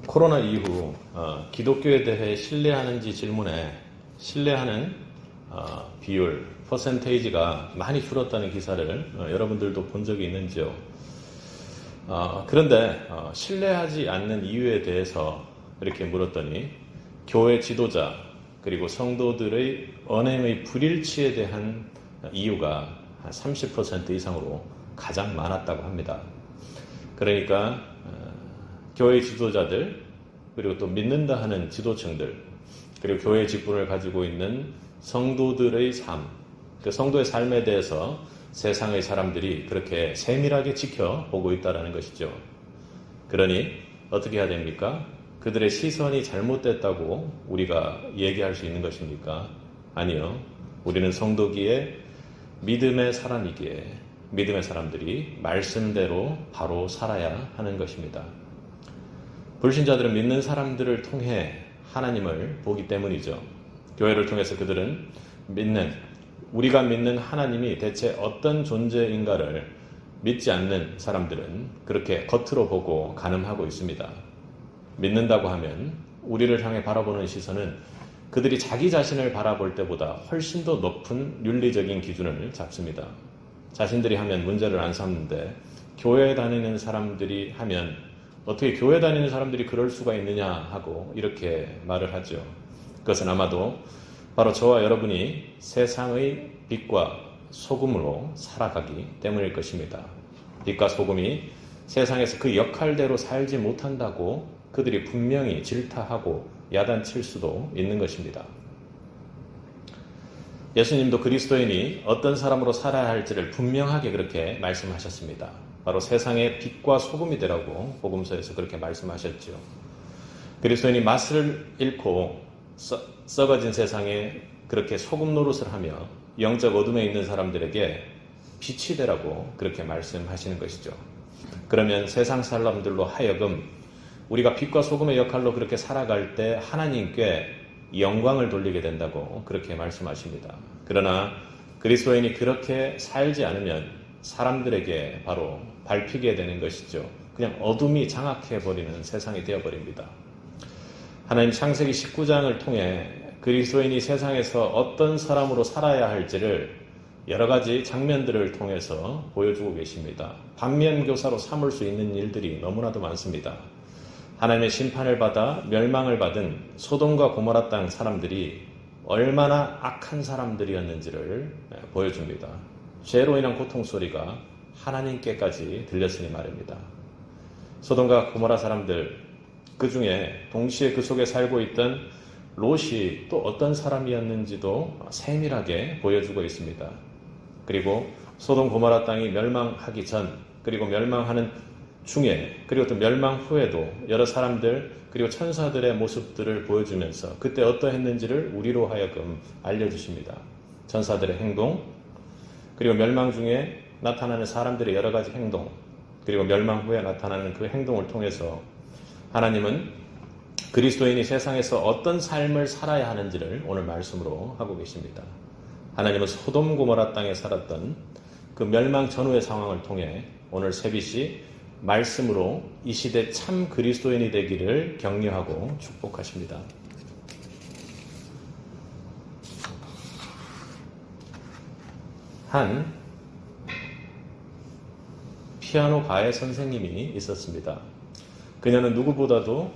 코로나 이후 기독교에 대해 신뢰하는지 질문에 신뢰하는 비율, 퍼센테이지가 많이 줄었다는 기사를 여러분들도 본 적이 있는지요? 그런데 신뢰하지 않는 이유에 대해서 이렇게 물었더니 교회 지도자 그리고 성도들의 언행의 불일치에 대한 이유가 한 30% 이상으로 가장 많았다고 합니다. 그러니까 교회 지도자들 그리고 또 믿는다 하는 지도층들 그리고 교회 직분을 가지고 있는 성도들의 삶, 그 성도의 삶에 대해서 세상의 사람들이 그렇게 세밀하게 지켜보고 있다는 것이죠. 그러니 어떻게 해야 됩니까? 그들의 시선이 잘못됐다고 우리가 얘기할 수 있는 것입니까? 아니요. 우리는 성도기에 믿음의 사람이기에 믿음의 사람들이 말씀대로 바로 살아야 하는 것입니다. 불신자들은 믿는 사람들을 통해 하나님을 보기 때문이죠. 교회를 통해서 그들은 우리가 믿는 하나님이 대체 어떤 존재인가를 믿지 않는 사람들은 그렇게 겉으로 보고 가늠하고 있습니다. 믿는다고 하면 우리를 향해 바라보는 시선은 그들이 자기 자신을 바라볼 때보다 훨씬 더 높은 윤리적인 기준을 잡습니다. 자신들이 하면 문제를 안 삼는데 교회 다니는 사람들이 하면 어떻게 교회 다니는 사람들이 그럴 수가 있느냐 하고 이렇게 말을 하죠. 그것은 아마도 바로 저와 여러분이 세상의 빛과 소금으로 살아가기 때문일 것입니다. 빛과 소금이 세상에서 그 역할대로 살지 못한다고 그들이 분명히 질타하고 야단칠 수도 있는 것입니다. 예수님도 그리스도인이 어떤 사람으로 살아야 할지를 분명하게 그렇게 말씀하셨습니다. 바로 세상의 빛과 소금이 되라고 복음서에서 그렇게 말씀하셨죠. 그리스도인이 맛을 잃고 썩어진 세상에 그렇게 소금 노릇을 하며 영적 어둠에 있는 사람들에게 빛이 되라고 그렇게 말씀하시는 것이죠. 그러면 세상 사람들로 하여금 우리가 빛과 소금의 역할로 그렇게 살아갈 때 하나님께 영광을 돌리게 된다고 그렇게 말씀하십니다. 그러나 그리스도인이 그렇게 살지 않으면 사람들에게 바로 밟히게 되는 것이죠. 그냥 어둠이 장악해버리는 세상이 되어버립니다. 하나님 창세기 19장을 통해 그리스도인이 세상에서 어떤 사람으로 살아야 할지를 여러 가지 장면들을 통해서 보여주고 계십니다. 반면교사로 삼을 수 있는 일들이 너무나도 많습니다. 하나님의 심판을 받아 멸망을 받은 소돔과 고모라 땅 사람들이 얼마나 악한 사람들이었는지를 보여줍니다. 죄로 인한 고통 소리가 하나님께까지 들렸으니 말입니다. 소돔과 고모라 사람들, 그 중에 동시에 그 속에 살고 있던 롯이 또 어떤 사람이었는지도 세밀하게 보여주고 있습니다. 그리고 소돔 고모라 땅이 멸망하기 전, 그리고 멸망하는 중에, 그리고 또 멸망 후에도 여러 사람들 그리고 천사들의 모습들을 보여주면서 그때 어떠했는지를 우리로 하여금 알려주십니다. 천사들의 행동, 그리고 멸망 중에 나타나는 사람들의 여러 가지 행동, 그리고 멸망 후에 나타나는 그 행동을 통해서 하나님은 그리스도인이 세상에서 어떤 삶을 살아야 하는지를 오늘 말씀으로 하고 계십니다. 하나님은 소돔 고모라 땅에 살았던 그 멸망 전후의 상황을 통해 오늘 세빛이 말씀으로 이 시대 참 그리스도인이 되기를 격려하고 축복하십니다. 한 피아노 과외 선생님이 있었습니다. 그녀는 누구보다도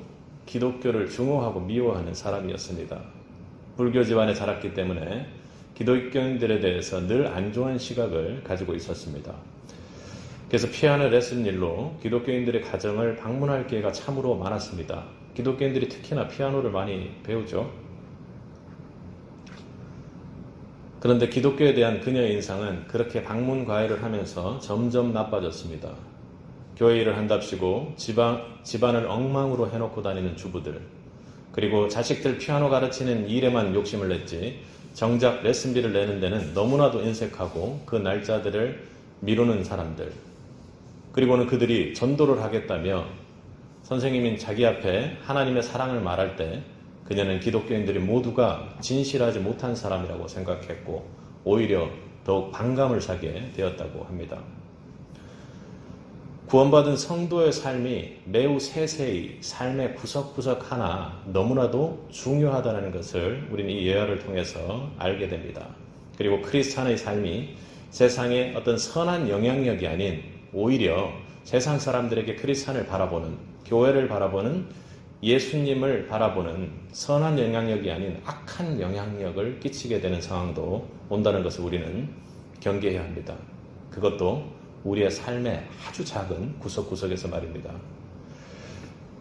기독교를 증오하고 미워하는 사람이었습니다. 불교 집안에 자랐기 때문에 기독교인들에 대해서 늘 안 좋은 시각을 가지고 있었습니다. 그래서 피아노 레슨 일로 기독교인들의 가정을 방문할 기회가 참으로 많았습니다. 기독교인들이 특히나 피아노를 많이 배우죠. 그런데 기독교에 대한 그녀의 인상은 그렇게 방문 과외를 하면서 점점 나빠졌습니다. 교회 일을 한답시고 집안을 엉망으로 해놓고 다니는 주부들, 그리고 자식들 피아노 가르치는 일에만 욕심을 냈지 정작 레슨비를 내는 데는 너무나도 인색하고 그 날짜들을 미루는 사람들, 그리고는 그들이 전도를 하겠다며 선생님인 자기 앞에 하나님의 사랑을 말할 때 그녀는 기독교인들이 모두가 진실하지 못한 사람이라고 생각했고 오히려 더욱 반감을 사게 되었다고 합니다. 구원받은 성도의 삶이 매우 세세히 삶의 구석구석 하나 너무나도 중요하다는 것을 우리는 이 예화를 통해서 알게 됩니다. 그리고 크리스찬의 삶이 세상에 어떤 선한 영향력이 아닌 오히려 세상 사람들에게 크리스찬을 바라보는, 교회를 바라보는, 예수님을 바라보는 선한 영향력이 아닌 악한 영향력을 끼치게 되는 상황도 온다는 것을 우리는 경계해야 합니다. 그것도 우리의 삶의 아주 작은 구석구석에서 말입니다.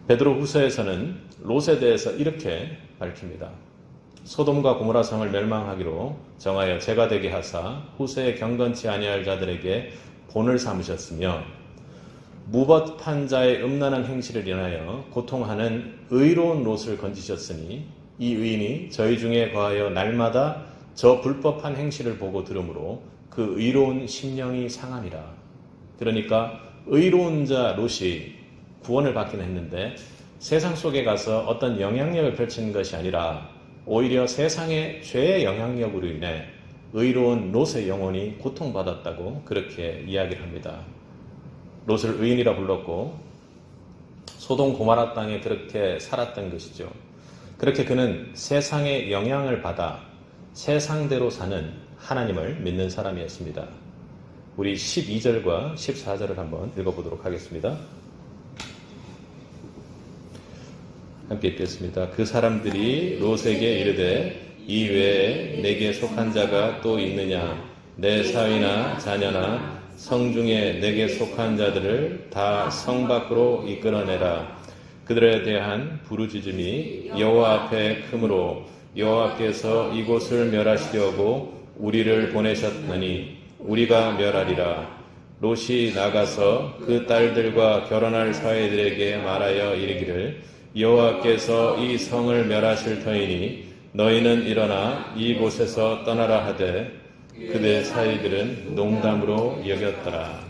베드로 후서에서는 롯에 대해서 이렇게 밝힙니다. 소돔과 고모라 성을 멸망하기로 정하여 죄가 되게 하사 후세에 경건치 아니할 자들에게 본을 삼으셨으며 무법한 자의 음란한 행실을 인하여 고통하는 의로운 롯을 건지셨으니 이 의인이 저희 중에 거하여 날마다 저 불법한 행실을 보고 들으므로 그 의로운 심령이 상함이라. 그러니까 의로운 자 롯이 구원을 받긴 했는데 세상 속에 가서 어떤 영향력을 펼치는 것이 아니라 오히려 세상의 죄의 영향력으로 인해 의로운 롯의 영혼이 고통받았다고 그렇게 이야기를 합니다. 롯을 의인이라 불렀고 소돔 고모라 땅에 그렇게 살았던 것이죠. 그렇게 그는 세상의 영향을 받아 세상대로 사는 하나님을 믿는 사람이었습니다. 우리 12절과 14절을 한번 읽어보도록 하겠습니다. 함께 읽겠습니다. 그 사람들이 롯에게 이르되 이 외에 내게 속한 자가 또 있느냐? 내 사위나 자녀나 성중에 내게 속한 자들을 다 성 밖으로 이끌어내라. 그들에 대한 부르짖음이 여호와 앞에 크므로 여호와께서 이곳을 멸하시려고 우리를 보내셨느니 우리가 멸하리라. 롯이 나가서 그 딸들과 결혼할 사위들에게 말하여 이르기를 여호와께서 이 성을 멸하실 터이니 너희는 일어나 이곳에서 떠나라 하되 그대 사위들은 농담으로 여겼더라.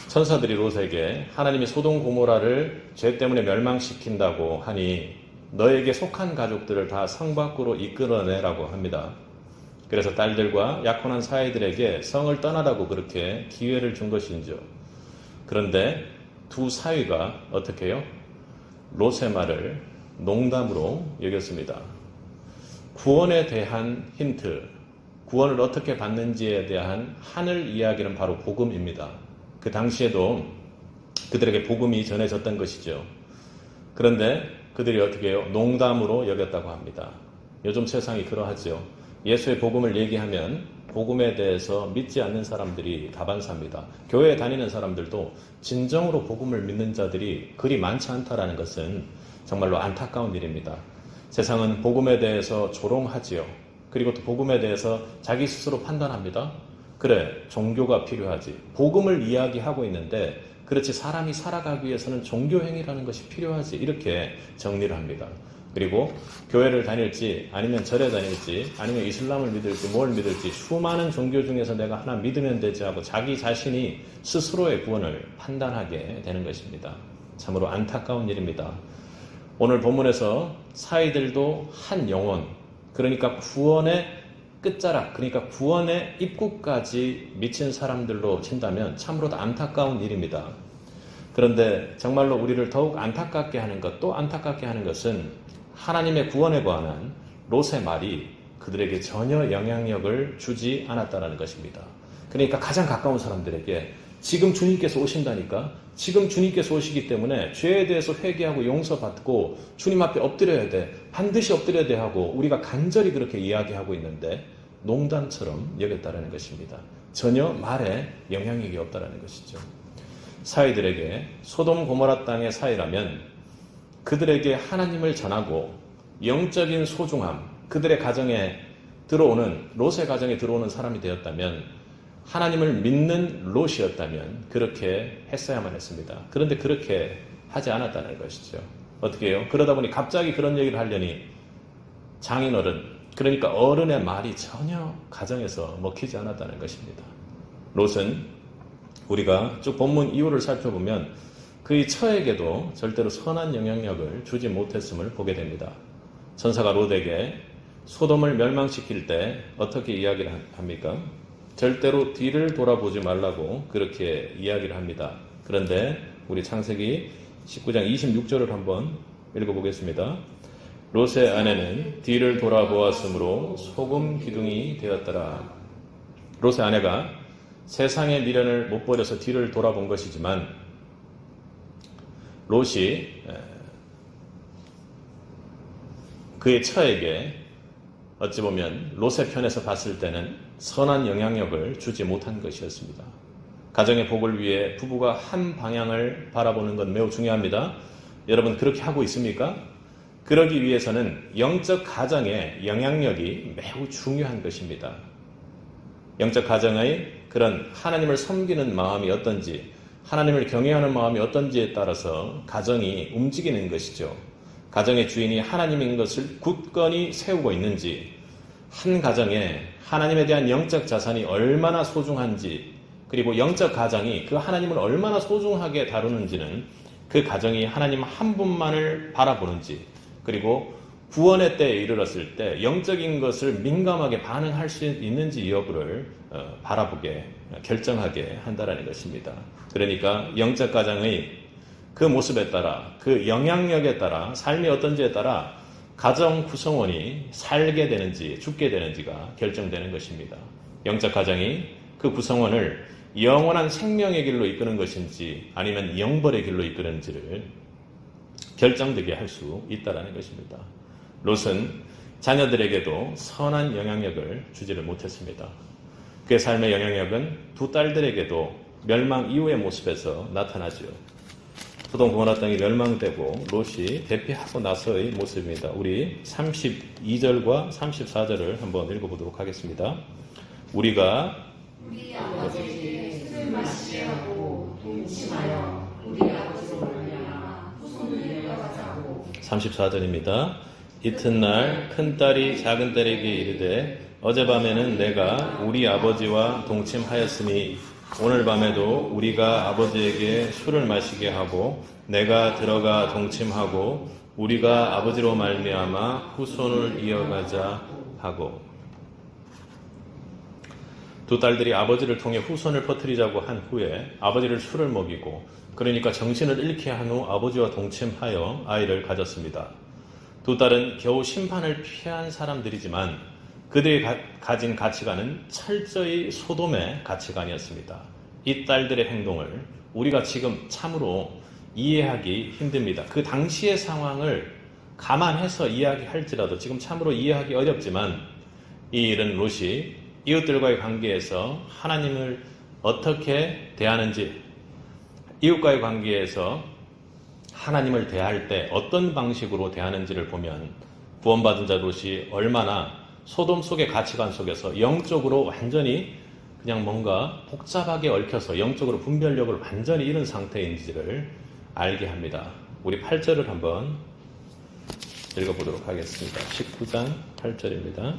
천사들이 롯에게 하나님이 소돔 고모라를 죄 때문에 멸망시킨다고 하니 너에게 속한 가족들을 다 성 밖으로 이끌어내라고 합니다. 그래서 딸들과 약혼한 사위들에게 성을 떠나라고 그렇게 기회를 준 것이죠. 그런데 두 사위가 어떻게 해요? 롯의 말을 농담으로 여겼습니다. 구원에 대한 힌트, 구원을 어떻게 받는지에 대한 하늘 이야기는 바로 복음입니다. 그 당시에도 그들에게 복음이 전해졌던 것이죠. 그런데 그들이 어떻게 해요? 농담으로 여겼다고 합니다. 요즘 세상이 그러하죠. 예수의 복음을 얘기하면 복음에 대해서 믿지 않는 사람들이 다반사입니다. 교회에 다니는 사람들도 진정으로 복음을 믿는 자들이 그리 많지 않다라는 것은 정말로 안타까운 일입니다. 세상은 복음에 대해서 조롱하지요. 그리고 또 복음에 대해서 자기 스스로 판단합니다. 그래, 종교가 필요하지. 복음을 이야기하고 있는데 그렇지 사람이 살아가기 위해서는 종교행위라는 것이 필요하지. 이렇게 정리를 합니다. 그리고 교회를 다닐지 아니면 절에 다닐지 아니면 이슬람을 믿을지 뭘 믿을지 수많은 종교 중에서 내가 하나 믿으면 되지 하고 자기 자신이 스스로의 구원을 판단하게 되는 것입니다. 참으로 안타까운 일입니다. 오늘 본문에서 사위들도 한 영혼, 그러니까 구원의 끝자락, 그러니까 구원의 입구까지 미친 사람들로 친다면 참으로도 안타까운 일입니다. 그런데 정말로 우리를 더욱 안타깝게 하는 것, 또 안타깝게 하는 것은 하나님의 구원에 관한 롯의 말이 그들에게 전혀 영향력을 주지 않았다는 것입니다. 그러니까 가장 가까운 사람들에게 지금 주님께서 오신다니까, 지금 주님께서 오시기 때문에 죄에 대해서 회개하고 용서받고 주님 앞에 엎드려야 돼, 반드시 엎드려야 돼 하고 우리가 간절히 그렇게 이야기하고 있는데 농담처럼 여겼다는 것입니다. 전혀 말에 영향력이 없다는 것이죠. 사위들에게 소돔 고모라 땅의 사위라면 그들에게 하나님을 전하고 영적인 소중함, 그들의 가정에 들어오는, 롯의 가정에 들어오는 사람이 되었다면, 하나님을 믿는 롯이었다면 그렇게 했어야만 했습니다. 그런데 그렇게 하지 않았다는 것이죠. 어떻게 해요? 그러다 보니 갑자기 그런 얘기를 하려니 장인어른, 그러니까 어른의 말이 전혀 가정에서 먹히지 않았다는 것입니다. 롯은 우리가 쭉 본문 이유를 살펴보면 그의 처에게도 절대로 선한 영향력을 주지 못했음을 보게 됩니다. 천사가 롯에게 소돔을 멸망시킬 때 어떻게 이야기를 합니까? 절대로 뒤를 돌아보지 말라고 그렇게 이야기를 합니다. 그런데 우리 창세기 19장 26절을 한번 읽어보겠습니다. 롯의 아내는 뒤를 돌아보았으므로 소금 기둥이 되었더라. 롯의 아내가 세상의 미련을 못 버려서 뒤를 돌아본 것이지만 롯이 그의 처에게 어찌 보면 롯의 편에서 봤을 때는 선한 영향력을 주지 못한 것이었습니다. 가정의 복을 위해 부부가 한 방향을 바라보는 건 매우 중요합니다. 여러분 그렇게 하고 있습니까? 그러기 위해서는 영적 가정의 영향력이 매우 중요한 것입니다. 영적 가정의 그런 하나님을 섬기는 마음이 어떤지, 하나님을 경외하는 마음이 어떤지에 따라서 가정이 움직이는 것이죠. 가정의 주인이 하나님인 것을 굳건히 세우고 있는지, 한 가정에 하나님에 대한 영적 자산이 얼마나 소중한지, 그리고 영적 가정이 그 하나님을 얼마나 소중하게 다루는지는 그 가정이 하나님 한 분만을 바라보는지, 그리고 구원의 때에 이르렀을 때 영적인 것을 민감하게 반응할 수 있는지 여부를 바라보게 결정하게 한다는 것입니다. 그러니까 영적 가정의 그 모습에 따라, 그 영향력에 따라, 삶이 어떤지에 따라 가정 구성원이 살게 되는지 죽게 되는지가 결정되는 것입니다. 영적 가정이 그 구성원을 영원한 생명의 길로 이끄는 것인지 아니면 영벌의 길로 이끄는지를 결정되게 할 수 있다는 것입니다. 롯은 자녀들에게도 선한 영향력을 주지를 못했습니다. 그의 삶의 영향력은 두 딸들에게도 멸망 이후의 모습에서 나타나죠. 소돔 고모라 땅이 멸망되고 롯이 대피하고 나서의 모습입니다. 우리 32절과 34절을 한번 읽어보도록 하겠습니다. 우리 아버지에게 술을 마시게 하고 동침하여 우리 아버지로 말미암아 후손을 이어가자고. 34절입니다. 이튿날 큰딸이 작은딸에게 이르되 어젯밤에는 내가 우리 아버지와 동침하였으니 오늘 밤에도 우리가 아버지에게 술을 마시게 하고 내가 들어가 동침하고 우리가 아버지로 말미암아 후손을 이어가자 하고. 두 딸들이 아버지를 통해 후손을 퍼뜨리자고 한 후에 아버지를 술을 먹이고 그러니까 정신을 잃게 한 후 아버지와 동침하여 아이를 가졌습니다. 두 딸은 겨우 심판을 피한 사람들이지만 그들이 가진 가치관은 철저히 소돔의 가치관이었습니다. 이 딸들의 행동을 우리가 지금 참으로 이해하기 힘듭니다. 그 당시의 상황을 감안해서 이야기할지라도 지금 참으로 이해하기 어렵지만 이 일은 롯이 이웃들과의 관계에서 하나님을 어떻게 대하는지, 이웃과의 관계에서 하나님을 대할 때 어떤 방식으로 대하는지를 보면 구원받은 자 롯이 얼마나 소돔 속의 가치관 속에서 영적으로 완전히 그냥 뭔가 복잡하게 얽혀서 영적으로 분별력을 완전히 잃은 상태인지를 알게 합니다. 우리 8절을 한번 읽어보도록 하겠습니다. 19장 8절입니다.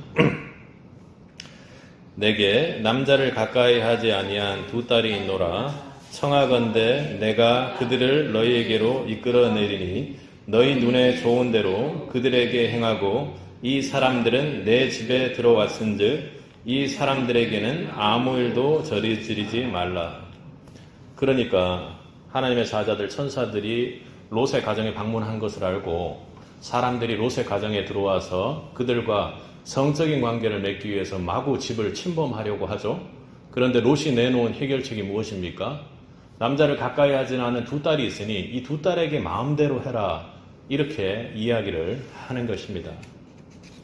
내게 남자를 가까이 하지 아니한 두 딸이 있노라. 청하건대 내가 그들을 너희에게로 이끌어내리니 너희 눈에 좋은 대로 그들에게 행하고 이 사람들은 내 집에 들어왔은즉 이 사람들에게는 아무 일도 저지르지 말라. 그러니까 하나님의 사자들 천사들이 롯의 가정에 방문한 것을 알고 사람들이 롯의 가정에 들어와서 그들과 성적인 관계를 맺기 위해서 마구 집을 침범하려고 하죠. 그런데 롯이 내놓은 해결책이 무엇입니까? 남자를 가까이 하지 않은 두 딸이 있으니 이 두 딸에게 마음대로 해라. 이렇게 이야기를 하는 것입니다.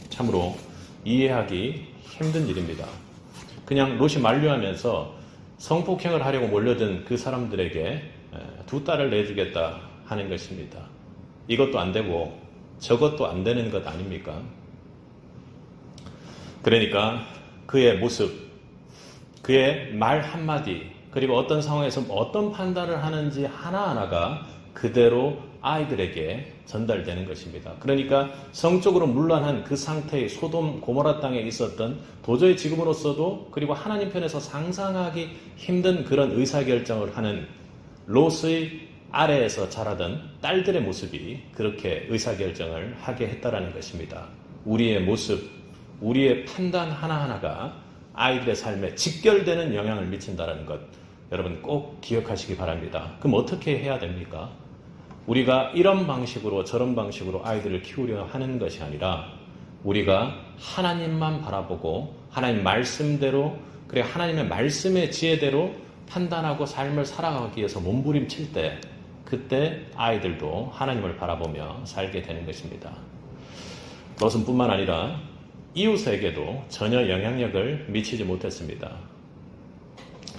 참으로 이해하기 힘든 일입니다. 그냥 롯이 만류하면서 성폭행을 하려고 몰려든 그 사람들에게 두 딸을 내주겠다 하는 것입니다. 이것도 안 되고 저것도 안 되는 것 아닙니까? 그러니까 그의 모습, 그의 말 한마디, 그리고 어떤 상황에서 어떤 판단을 하는지 하나하나가 그대로 아이들에게 전달되는 것입니다. 그러니까 성적으로 문란한 그 상태의 소돔 고모라 땅에 있었던 도저히 지금으로서도 그리고 하나님 편에서 상상하기 힘든 그런 의사결정을 하는 롯의 아래에서 자라던 딸들의 모습이 그렇게 의사결정을 하게 했다라는 것입니다. 우리의 모습, 우리의 판단 하나하나가 아이들의 삶에 직결되는 영향을 미친다는 것 여러분 꼭 기억하시기 바랍니다. 그럼 어떻게 해야 됩니까? 우리가 이런 방식으로 저런 방식으로 아이들을 키우려 하는 것이 아니라 우리가 하나님만 바라보고 하나님 말씀대로 그래 하나님의 말씀의 지혜대로 판단하고 삶을 살아가기 위해서 몸부림칠 때 그때 아이들도 하나님을 바라보며 살게 되는 것입니다. 롯은 뿐만 아니라 이웃에게도 전혀 영향력을 미치지 못했습니다.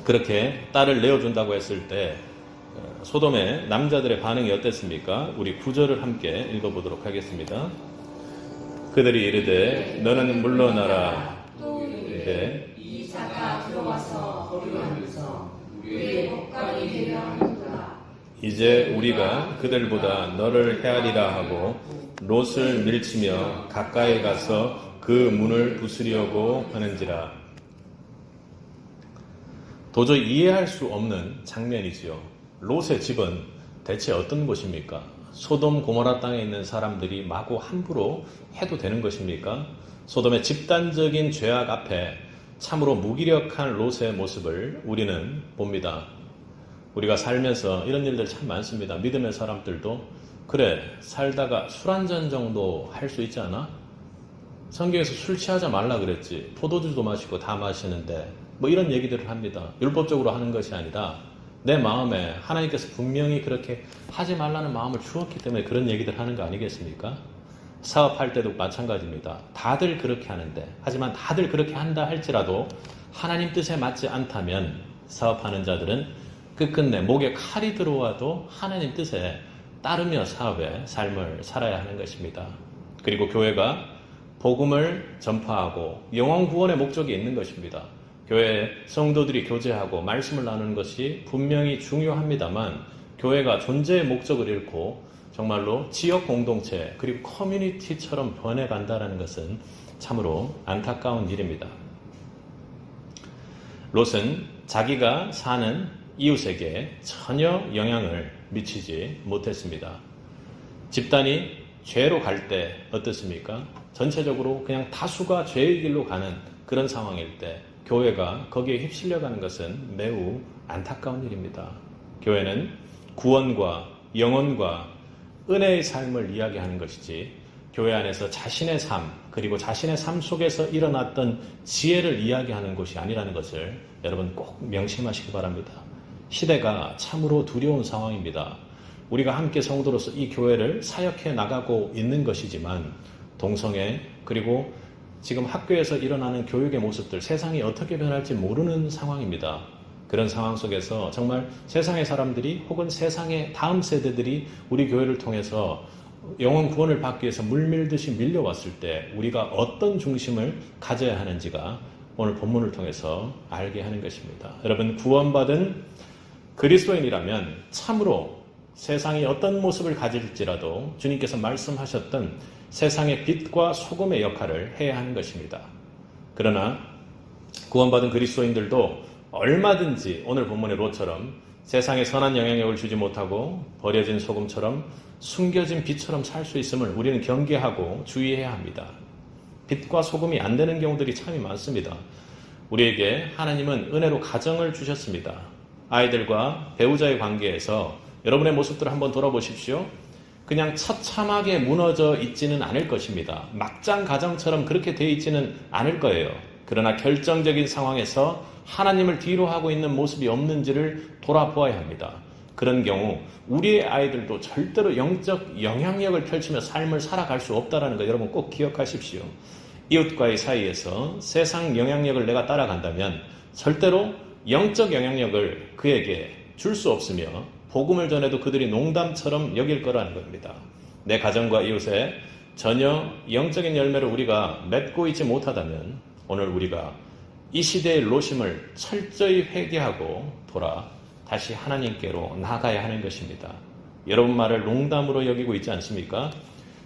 그렇게 딸을 내어준다고 했을 때 소돔의 남자들의 반응이 어땠습니까? 우리 9절을 함께 읽어보도록 하겠습니다. 그들이 이르되 너는 물러나라. 네. 이 자가 들어와서 거류하면서 우리의 법관이 되려 하는구나. 이제 우리가 그들보다 너를 헤아리라 하고 롯을 밀치며 가까이 가서 그 문을 부수려고 하는지라. 도저히 이해할 수 없는 장면이지요. 롯의 집은 대체 어떤 곳입니까? 소돔 고모라 땅에 있는 사람들이 마구 함부로 해도 되는 것입니까? 소돔의 집단적인 죄악 앞에 참으로 무기력한 롯의 모습을 우리는 봅니다. 우리가 살면서 이런 일들 참 많습니다. 믿음의 사람들도 그래 살다가 술 한 잔 정도 할 수 있지 않아? 성경에서 술 취하자 말라 그랬지. 포도주도 마시고 다 마시는데 뭐 이런 얘기들을 합니다. 율법적으로 하는 것이 아니라 내 마음에 하나님께서 분명히 그렇게 하지 말라는 마음을 주었기 때문에 그런 얘기들 하는 거 아니겠습니까? 사업할 때도 마찬가지입니다. 다들 그렇게 하는데 하지만 다들 그렇게 한다 할지라도 하나님 뜻에 맞지 않다면 사업하는 자들은 끝끝내 목에 칼이 들어와도 하나님 뜻에 따르며 사업의 삶을 살아야 하는 것입니다. 그리고 교회가 복음을 전파하고 영혼 구원의 목적이 있는 것입니다. 교회 성도들이 교제하고 말씀을 나누는 것이 분명히 중요합니다만 교회가 존재의 목적을 잃고 정말로 지역 공동체 그리고 커뮤니티처럼 변해간다는 것은 참으로 안타까운 일입니다. 롯은 자기가 사는 이웃에게 전혀 영향을 미치지 못했습니다. 집단이 죄로 갈 때 어떻습니까? 전체적으로 그냥 다수가 죄의 길로 가는 그런 상황일 때 교회가 거기에 휩쓸려가는 것은 매우 안타까운 일입니다. 교회는 구원과 영혼과 은혜의 삶을 이야기하는 것이지 교회 안에서 자신의 삶 그리고 자신의 삶 속에서 일어났던 지혜를 이야기하는 곳이 아니라는 것을 여러분 꼭 명심하시기 바랍니다. 시대가 참으로 두려운 상황입니다. 우리가 함께 성도로서 이 교회를 사역해 나가고 있는 것이지만 동성애 그리고 지금 학교에서 일어나는 교육의 모습들 세상이 어떻게 변할지 모르는 상황입니다. 그런 상황 속에서 정말 세상의 사람들이 혹은 세상의 다음 세대들이 우리 교회를 통해서 영혼 구원을 받기 위해서 물밀듯이 밀려왔을 때 우리가 어떤 중심을 가져야 하는지가 오늘 본문을 통해서 알게 하는 것입니다. 여러분 구원받은 그리스도인이라면 참으로 세상이 어떤 모습을 가질지라도 주님께서 말씀하셨던 세상의 빛과 소금의 역할을 해야 하는 것입니다. 그러나 구원받은 그리스도인들도 얼마든지 오늘 본문의 롯처럼 세상에 선한 영향력을 주지 못하고 버려진 소금처럼 숨겨진 빛처럼 살 수 있음을 우리는 경계하고 주의해야 합니다. 빛과 소금이 안 되는 경우들이 참이 많습니다. 우리에게 하나님은 은혜로 가정을 주셨습니다. 아이들과 배우자의 관계에서 여러분의 모습들을 한번 돌아보십시오. 그냥 처참하게 무너져 있지는 않을 것입니다. 막장 가정처럼 그렇게 돼 있지는 않을 거예요. 그러나 결정적인 상황에서 하나님을 뒤로 하고 있는 모습이 없는지를 돌아보아야 합니다. 그런 경우 우리의 아이들도 절대로 영적 영향력을 펼치며 삶을 살아갈 수 없다는 거 여러분 꼭 기억하십시오. 이웃과의 사이에서 세상 영향력을 내가 따라간다면 절대로 영적 영향력을 그에게 줄 수 없으며 복음을 전해도 그들이 농담처럼 여길 거라는 겁니다. 내 가정과 이웃에 전혀 영적인 열매를 우리가 맺고 있지 못하다면 오늘 우리가 이 시대의 롯임을 철저히 회개하고 돌아 다시 하나님께로 나아가야 하는 것입니다. 여러분 말을 농담으로 여기고 있지 않습니까?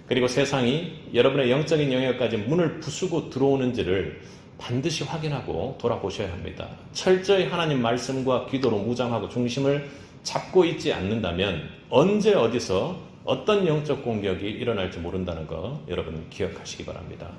그리고 세상이 여러분의 영적인 영역까지 문을 부수고 들어오는지를 반드시 확인하고 돌아보셔야 합니다. 철저히 하나님 말씀과 기도로 무장하고 중심을 잡고 있지 않는다면 언제 어디서 어떤 영적 공격이 일어날지 모른다는 거 여러분 기억하시기 바랍니다.